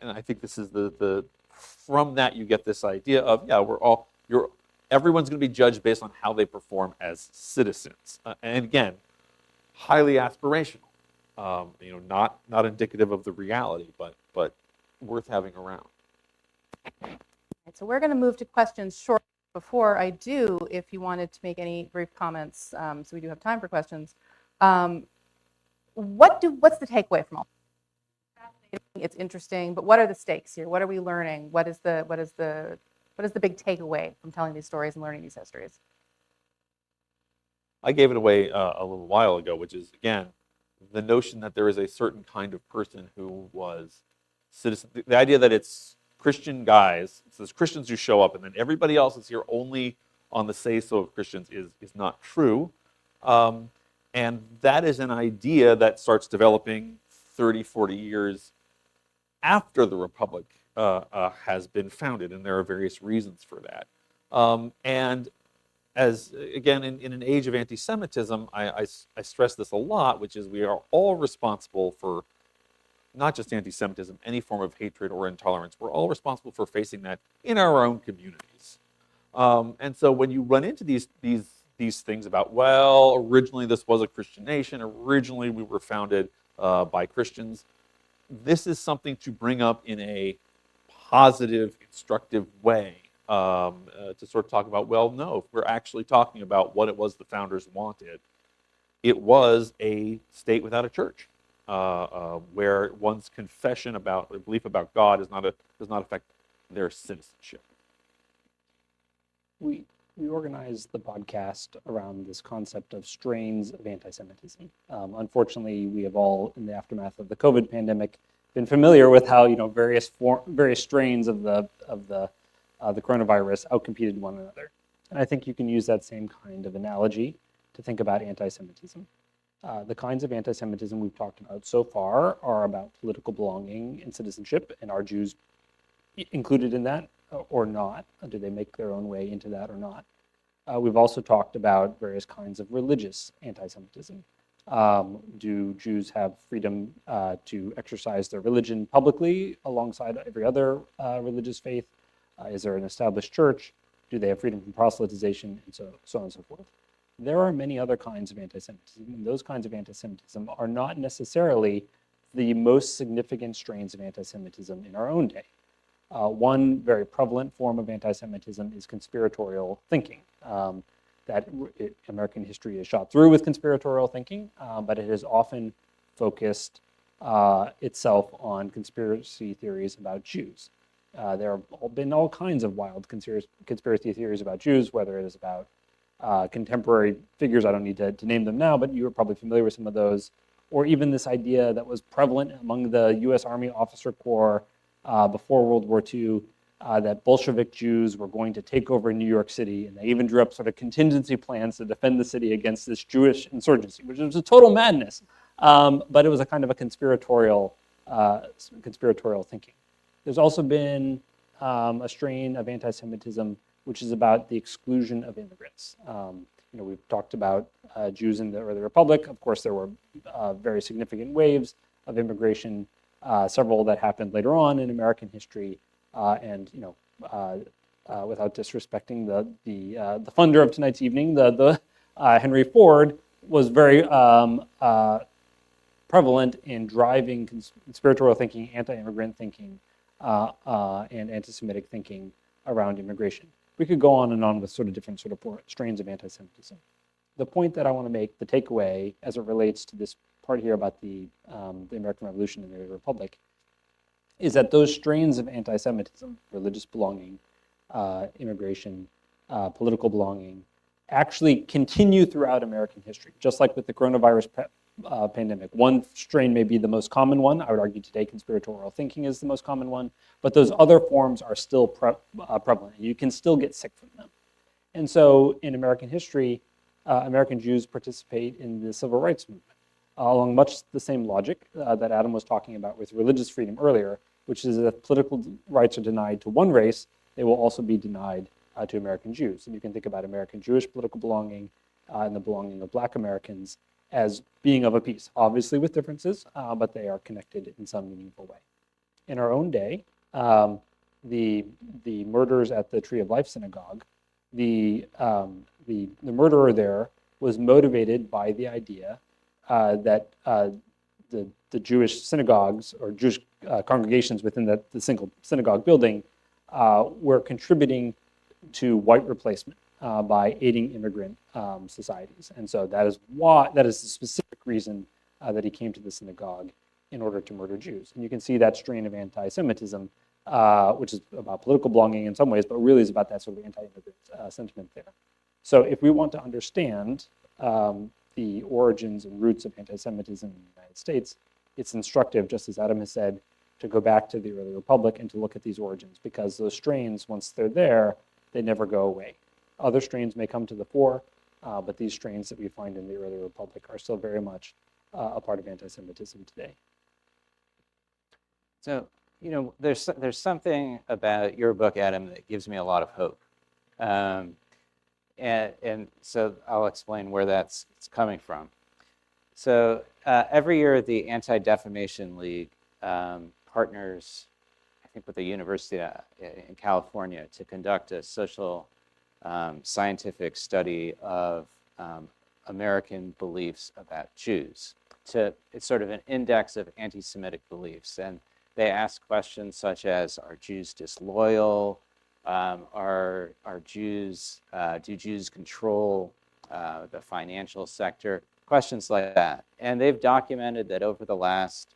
I think this is from that you get this idea of, everyone's going to be judged based on how they perform as citizens. And again, highly aspirational. Not indicative of the reality, but worth having around. So we're going to move to questions shortly. Before I do, if you wanted to make any brief comments, so we do have time for questions. What's the takeaway from all? It's interesting, but what are the stakes here? What are we learning? What is the big takeaway from telling these stories and learning these histories? I gave it away a little while ago, which is, again, the notion that there is a certain kind of person who was citizen. The idea that it's Christian guys, it's those Christians who show up, and then everybody else is here only on the say-so of Christians is not true. And that is an idea that starts developing 30, 40 years after the Republic has been founded, and there are various reasons for that. And as, again, in an age of anti-Semitism, I stress this a lot, which is we are all responsible for not just anti-Semitism, any form of hatred or intolerance. We're all responsible for facing that in our own communities. And so when you run into these things about, well, originally this was a Christian nation, originally we were founded by Christians, this is something to bring up in a positive, instructive way, to sort of talk about, well, no, if we're actually talking about what it was the founders wanted, it was a state without a church, where one's confession about or belief about God does not affect their citizenship. We organized the podcast around this concept of strains of anti-Semitism. Unfortunately, we have all, in the aftermath of the COVID pandemic, been familiar with how various strains of the coronavirus outcompeted one another. And I think you can use that same kind of analogy to think about anti-Semitism. The kinds of anti-Semitism we've talked about so far are about political belonging and citizenship, and are Jews included in that or not? Do they make their own way into that or not? We've also talked about various kinds of religious anti-Semitism. Do Jews have freedom to exercise their religion publicly alongside every other religious faith? Is there an established church? Do they have freedom from proselytization? And so on and so forth. There are many other kinds of anti-Semitism, and those kinds of anti-Semitism are not necessarily the most significant strains of anti-Semitism in our own day. One very prevalent form of anti-Semitism is conspiratorial thinking. American history is shot through with conspiratorial thinking, but it has often focused itself on conspiracy theories about Jews. There have been all kinds of wild conspiracy theories about Jews, whether it is about contemporary figures. I don't need to name them now, but you are probably familiar with some of those. Or even this idea that was prevalent among the U.S. Army officer corps before World War II, that Bolshevik Jews were going to take over New York City, and they even drew up sort of contingency plans to defend the city against this Jewish insurgency, which was a total madness. But it was a kind of a conspiratorial thinking. There's also been a strain of anti-Semitism which is about the exclusion of immigrants. We've talked about Jews in the early republic. Of course, there were very significant waves of immigration, several that happened later on in American history, and without disrespecting the funder of tonight's evening, the Henry Ford was very prevalent in driving conspiratorial thinking, anti-immigrant thinking, and anti-Semitic thinking around immigration. We could go on and on with sort of different strains of anti-Semitism. The point that I want to make, the takeaway as it relates to this part here about the American Revolution and the early republic, is that those strains of anti-Semitism, religious belonging, immigration, political belonging, actually continue throughout American history, just like with the coronavirus pandemic. One strain may be the most common one. I would argue today conspiratorial thinking is the most common one, but those other forms are still prevalent. You can still get sick from them. And so in American history, American Jews participate in the civil rights movement along much the same logic that Adam was talking about with religious freedom earlier, which is that if political rights are denied to one race, they will also be denied to American Jews. And you can think about American Jewish political belonging and the belonging of Black Americans as being of a piece, obviously with differences, but they are connected in some meaningful way. In our own day, the murders at the Tree of Life synagogue, the murderer there was motivated by the idea that the Jewish synagogues or Jewish congregations within the single synagogue building were contributing to white replacement by aiding immigrant societies. And so that is the specific reason that he came to the synagogue in order to murder Jews. And you can see that strain of anti-Semitism, which is about political belonging in some ways, but really is about that sort of anti-immigrant sentiment there. So if we want to understand the origins and roots of anti-Semitism in the United States, it's instructive, just as Adam has said, to go back to the early republic and to look at these origins, because those strains, once they're there, they never go away. Other strains may come to the fore, but these strains that we find in the early republic are still very much a part of anti-Semitism today. So, there's something about your book, Adam, that gives me a lot of hope. And so I'll explain where that's coming from. So every year the Anti-Defamation League partners, I think, with the university in California to conduct a social scientific study of American beliefs about Jews. It's sort of an index of anti-Semitic beliefs. And they ask questions such as, are Jews disloyal? Do Jews control the financial sector? Questions like that. And they've documented that over the last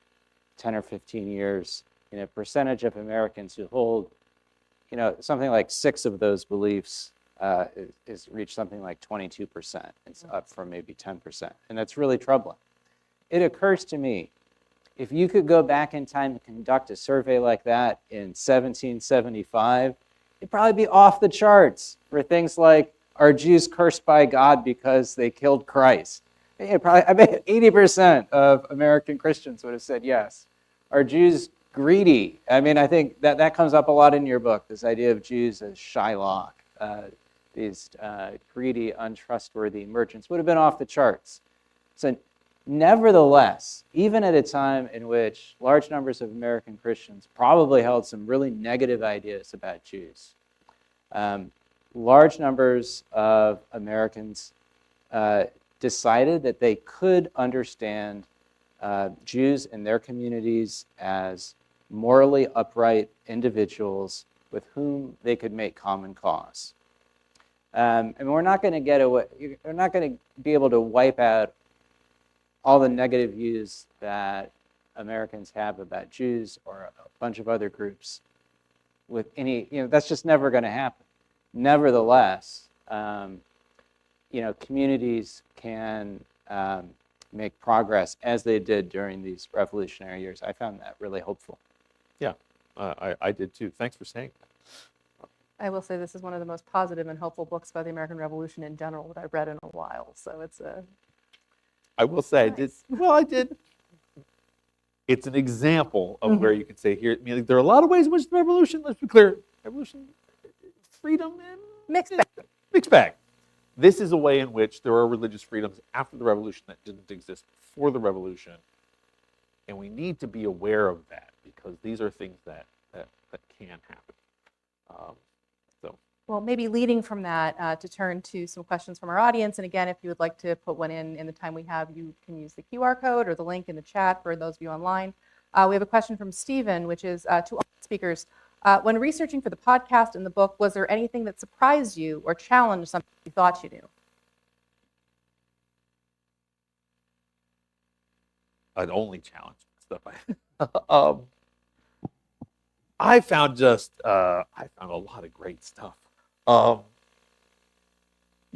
10 or 15 years, a percentage of Americans who hold, something like 6 of those beliefs is reached something like 22%. It's up from maybe 10%. And that's really troubling. It occurs to me, if you could go back in time and conduct a survey like that in 1775, it'd probably be off the charts for things like, are Jews cursed by God because they killed Christ? I bet 80% of American Christians would have said yes. Are Jews greedy? I think that comes up a lot in your book, this idea of Jews as Shylock. These greedy, untrustworthy merchants would have been off the charts. So Nevertheless, even at a time in which large numbers of American Christians probably held some really negative ideas about Jews, large numbers of Americans decided that they could understand Jews and their communities as morally upright individuals with whom they could make common cause. And we're not going to get away. We're not going to be able to wipe out all the negative views that Americans have about Jews or a bunch of other groups with any. That's just never going to happen. Nevertheless, communities can make progress as they did during these revolutionary years. I found that really hopeful. Yeah, I did too. Thanks for saying that. I will say this is one of the most positive and hopeful books about the American Revolution in general that I've read in a while. So it's a. I will say Nice. I did. It's an example of where you can say here. I mean, there are a lot of ways in which the revolution. Let's be clear. Revolution, freedom, and Mixed bag. mixed bag. This is a way in which there are religious freedoms after the revolution that didn't exist before the revolution, and we need to be aware of that because these are things that can happen. Well, maybe leading from that to turn to some questions from our audience. And again, if you would like to put one in the time we have, you can use the QR code or the link in the chat for those of you online. We have a question from Stephen, which is to all speakers. When researching for the podcast and the book, was there anything that surprised you or challenged something you thought you knew? I'd only challenge stuff. I found a lot of great stuff. I'll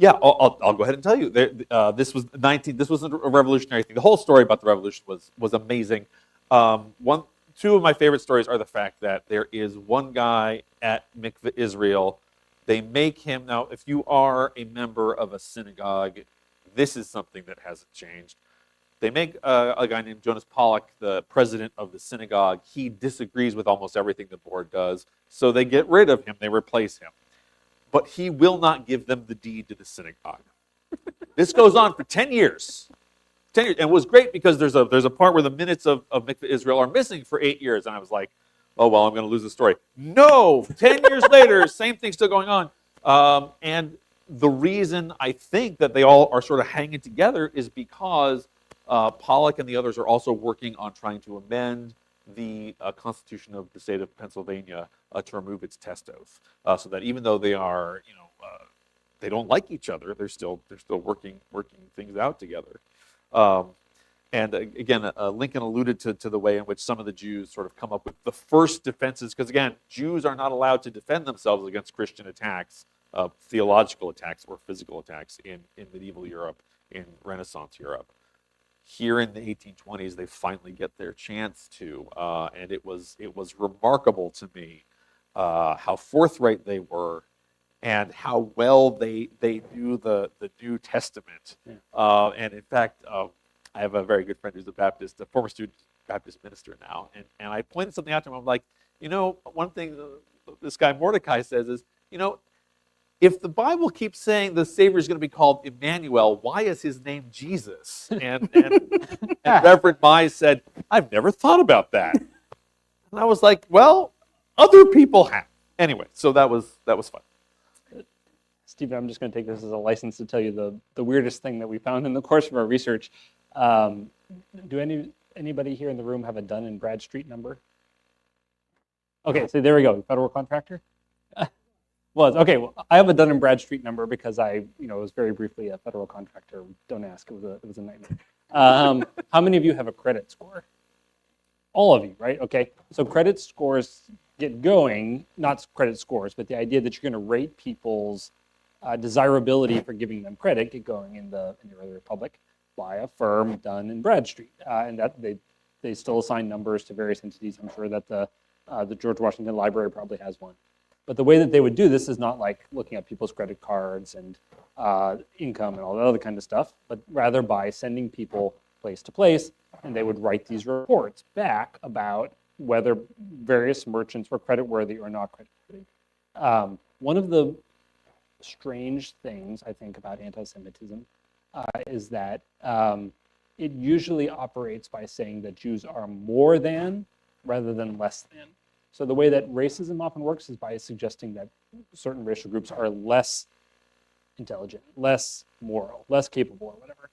go ahead and tell you. This was a revolutionary thing. The whole story about the revolution was amazing. Two of my favorite stories are the fact that there is one guy at Mikveh Israel. They make him now. If you are a member of a synagogue, this is something that hasn't changed. They make a guy named Jonas Pollock the president of the synagogue. He disagrees with almost everything the board does, so they get rid of him. They replace him. But he will not give them the deed to the synagogue. This goes on for 10 years. 10 years. And it was great because there's a part where the minutes of Mikveh Israel are missing for 8 years. And I was like, oh, well, I'm going to lose the story. No! 10 years later, same thing still going on. And the reason I think that they all are sort of hanging together is because Pollock and the others are also working on trying to amend the Constitution of the state of Pennsylvania to remove its test oath, so that even though they are, they don't like each other, they're still working things out together. And again, Lincoln alluded to the way in which some of the Jews sort of come up with the first defenses, because again, Jews are not allowed to defend themselves against Christian attacks, theological attacks or physical attacks in medieval Europe, in Renaissance Europe. Here in the 1820s, they finally get their chance to, and it was remarkable to me how forthright they were, and how well they knew the New Testament. Yeah. And in fact, I have a very good friend who's a former student Baptist minister now, and I pointed something out to him. I'm like, one thing this guy Mordecai says is, if the Bible keeps saying the Savior is going to be called Emmanuel, why is his name Jesus? And Reverend Mize said, I've never thought about that. And I was like, well, other people have. Anyway, so that was fun. Stephen, I'm just going to take this as a license to tell you the weirdest thing that we found in the course of our research. Do anybody here in the room have a Dun and Bradstreet number? Okay, so there we go. Federal contractor? Okay. Well, I have a Dun and Bradstreet number because I, was very briefly a federal contractor. Don't ask. It was a nightmare. How many of you have a credit score? All of you, right? Okay. So credit scores get going, not credit scores, but the idea that you're going to rate people's desirability for giving them credit get going in the early republic by a firm, Dun and Bradstreet, and that they still assign numbers to various entities. I'm sure that the George Washington Library probably has one. But the way that they would do this is not like looking at people's credit cards and income and all that other kind of stuff, but rather by sending people place to place, and they would write these reports back about whether various merchants were creditworthy or not creditworthy. One of the strange things I think about anti-Semitism is that it usually operates by saying that Jews are more than rather than less than. So the way that racism often works is by suggesting that certain racial groups are less intelligent, less moral, less capable, or whatever.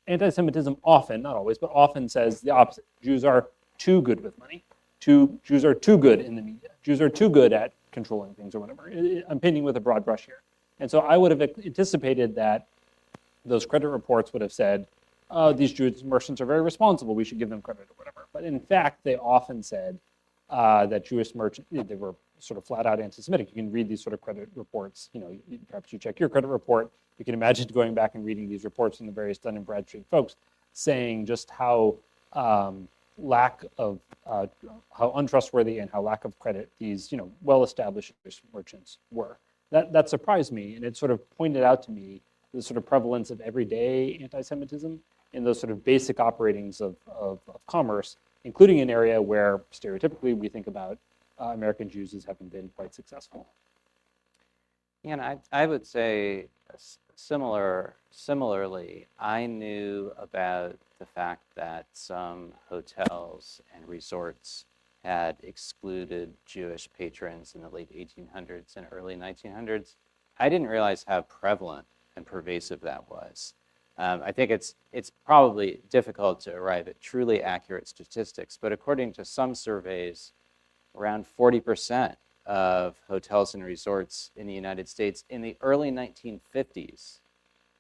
Anti-Semitism often, not always, but often says the opposite. Jews are too good with money. Jews are too good in the media. Jews are too good at controlling things or whatever. I'm painting with a broad brush here. And so I would have anticipated that those credit reports would have said, these Jewish merchants are very responsible, we should give them credit or whatever. But in fact, they often said that Jewish merchants, they were sort of flat out anti-Semitic. You can read these sort of credit reports, perhaps you check your credit report. You can imagine going back and reading these reports from the various Dun & Bradstreet folks saying just how lack of, how untrustworthy and how lack of credit these, well-established merchants were. That surprised me, and it sort of pointed out to me the sort of prevalence of everyday anti-Semitism in those sort of basic operatings of commerce, including an area where stereotypically we think about American Jews as having been quite successful. And I would say similarly, I knew about the fact that some hotels and resorts had excluded Jewish patrons in the late 1800s and early 1900s. I didn't realize how prevalent and pervasive that was. I think it's probably difficult to arrive at truly accurate statistics, but according to some surveys, around 40% of hotels and resorts in the United States in the early 1950s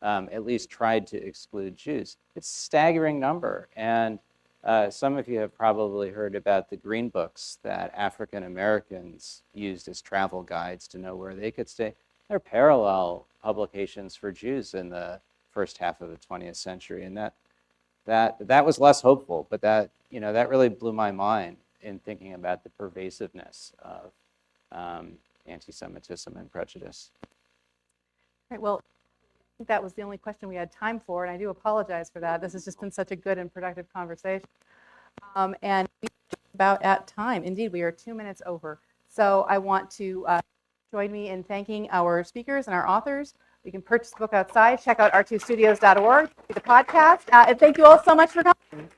at least tried to exclude Jews. It's a staggering number, and some of you have probably heard about the green books that African Americans used as travel guides to know where they could stay. There are parallel publications for Jews in the first half of the 20th century, and that was less hopeful, but that really blew my mind in thinking about the pervasiveness of anti-Semitism and prejudice. All right, well, I think that was the only question we had time for, and I do apologize for that. This has just been such a good and productive conversation. And we're about at time. Indeed, we are 2 minutes over. So I want to join me in thanking our speakers and our authors. You can purchase the book outside. Check out r2studios.org, the podcast. And thank you all so much for coming.